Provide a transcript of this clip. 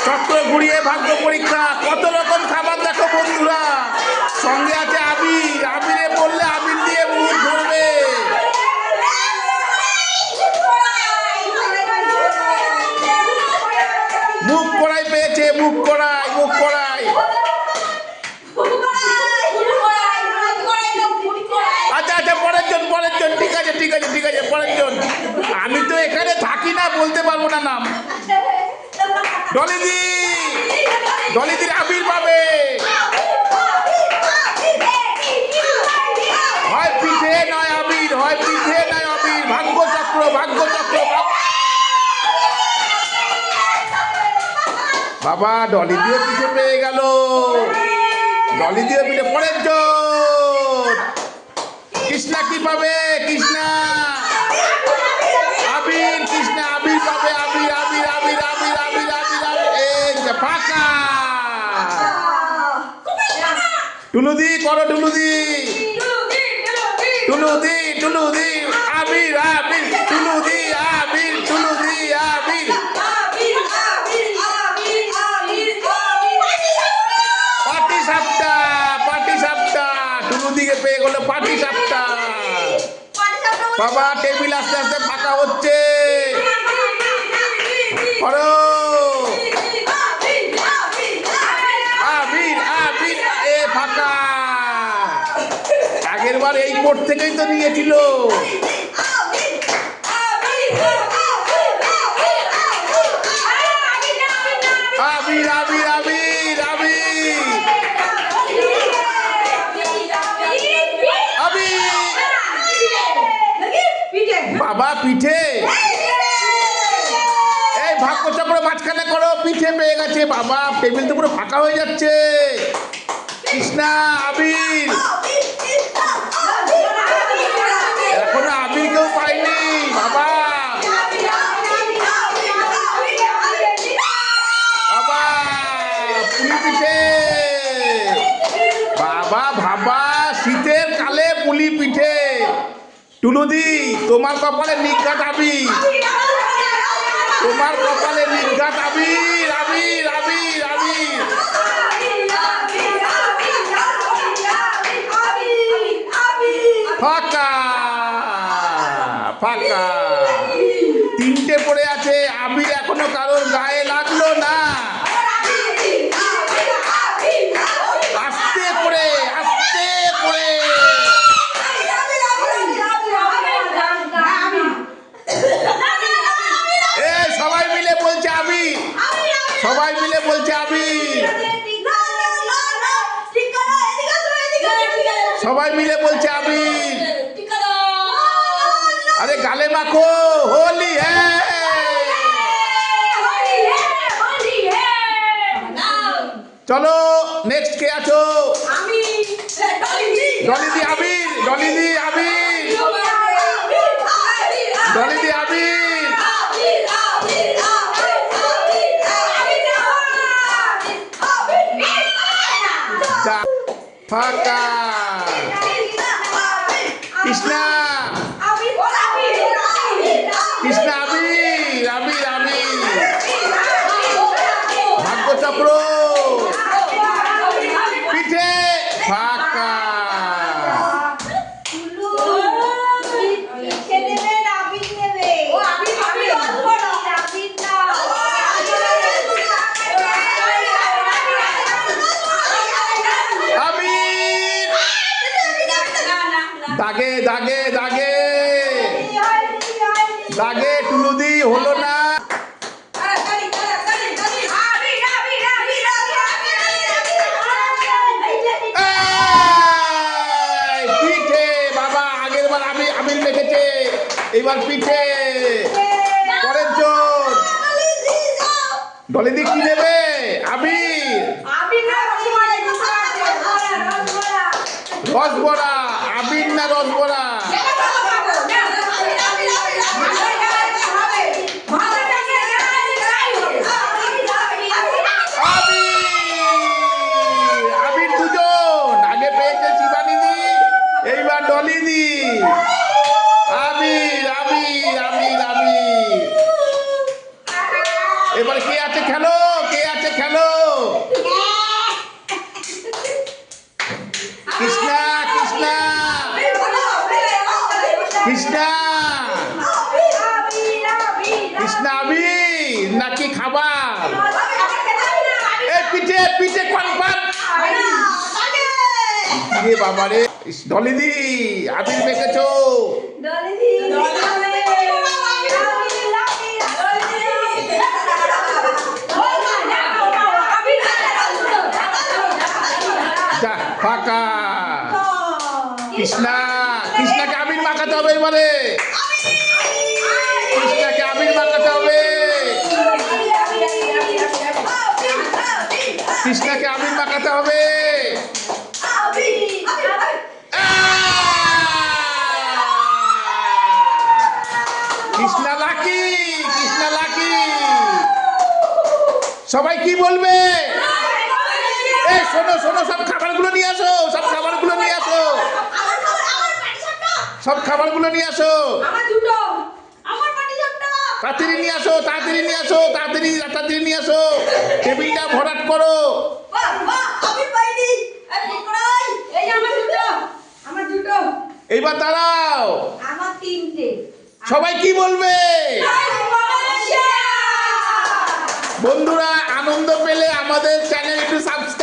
চক্র ঘুরিয়ে ভাগ্য পরীক্ষা, কত রকম খাবার দেখো বন্ধুরা। সঙ্গে আছে আবির, আবিরে বললে আবির দিয়ে মুখ ধরবে। মুখ কড়াই পেয়েছে, মুখ কড়াই, মুখ কড়াই। আচ্ছা আচ্ছা, পরের জন, পরের জন। ঠিক আছে ঠিক আছে ঠিক আছে, পরের জন। আমি তো এখানে থাকি না, বলতে পারবো না নাম। ডলিদি, ডলিদির আবির পাবে। হয় পিঠে নয় আবির, হয় পিঠে নয় আবির। ভাগ্য চক্র, ভাগ্য চক্র। বাবা ডলিদিও পিঠে পেয়ে গেল, ডলিদিও পিঠে। পরের জন কৃষ্ণা কি পাবে? কৃষ্ণা আবির, কৃষ্ণা আবির পাবে। আবির আবির আবির আবির আবির আবির আবির। এই ফাঁকা। টুলুদি করো, টুলুদি, টুলুদি, টুলুদি। আবির আবির, টুলুদি আবির, টুলুদি আবির। পাটি সাপটা, পাটি সাপটা। টুলুদিকে পেয়ে গেল পাটি সাপটা। বাবা টেবিল আস্তে আস্তে ফাঁকা হচ্ছে। করো আবির আবির। এ ফাঁকা। আগের বার এই কোর্ট থেকেই তো নিয়েছিল। আবির আবির আবির আবির আবির। বাবা পিঠে। এই ভাগ্যচক্র মাঝখানে করো, পিঠে পেয়ে গেছে। বাবা টেবিল তো পুরো ফাঁকা হয়ে যাচ্ছে। কৃষ্ণা আবির। এখনো আবির কেউ পাইনি। বাবা বাবা পুলি পিঠে। বাবা ভাবা শীতের কালে পুলি পিঠে। টুলুদি তোমার কপালে নিঘাত আবির, তোমার কপালে নিঘাত আবির। আবির আবির আবির। ফাঁকা, ফাঁকা। তিনটে পড়ে আছে। আবির এখনো কারোর গায়ে লাগলো না। আস্তে করে, আস্তে করে। এ সবাই মিলে বলছে আবির, সবাই মিলে বলছে আবির, সবাই মিলে বলছে আবির। আরে গালে মাখো, হোলি হ্যাঁ। চলো নেক্সট কে আছো? ডলিদি আবির, ডলিদি আবির, ডলিদি আবির। ফাঁকা। কৃষ্ণা, কৃষ্ণা আবির, আবির আবির। ভাগ্যচক্র পিঠে ফাঁকা। দাগে দাগে দাগে দাগে। টুলুদি হলো না। পিঠে। বাবা আগের বার আমি আবির মেখেছে, এইবার পিঠে। পরের জন ডলিদি কি নেবে? আবির, রসবড়া। আবির না রসবড়া? আবির দুজন। আগে পেয়েছে শিবানীদি, এইবার ডলিদি। আবির আবির আবির আবির। এবার কে আছে খেলো, কে আছে খেলো। কৃষ্ণা কৃষ্ণা কৃষ্ণা কৃষ্ণা আবির নাকি খাবার? এ পিঠে পিঠে কনফার্ম রে বাবা রে। ডলিদি আবির মেখেছো? যা, ফাঁকা। কৃষ্ণা কৃষ্ণাকে আবির মাখাতে হবে এবারে, কৃষ্ণাকে আবির মাখাতে হবে, কৃষ্ণাকে আবির মাখাতে হবে। Krishna lucky, Krishna lucky. সবাই কি বলবে? এই শোনো শোনো, সব খাবারগুলো নিয়ে আসো, সব খাবারগুলো নিয়ে আসো, সব খাবারগুলো নিয়ে আসো, তাড়াতাড়ি নিয়ে আসো, তাড়াতাড়ি নিয়ে আসো, তাড়াতাড়ি তাড়াতাড়ি নিয়ে আসো, টেবিলটা ভরাট করো। এইবার দাঁড়াও, সবাই কি বলবে? বন্ধুরা আনন্দ পেলে আমাদের চ্যানেল একটু সাবস্ক্রাইব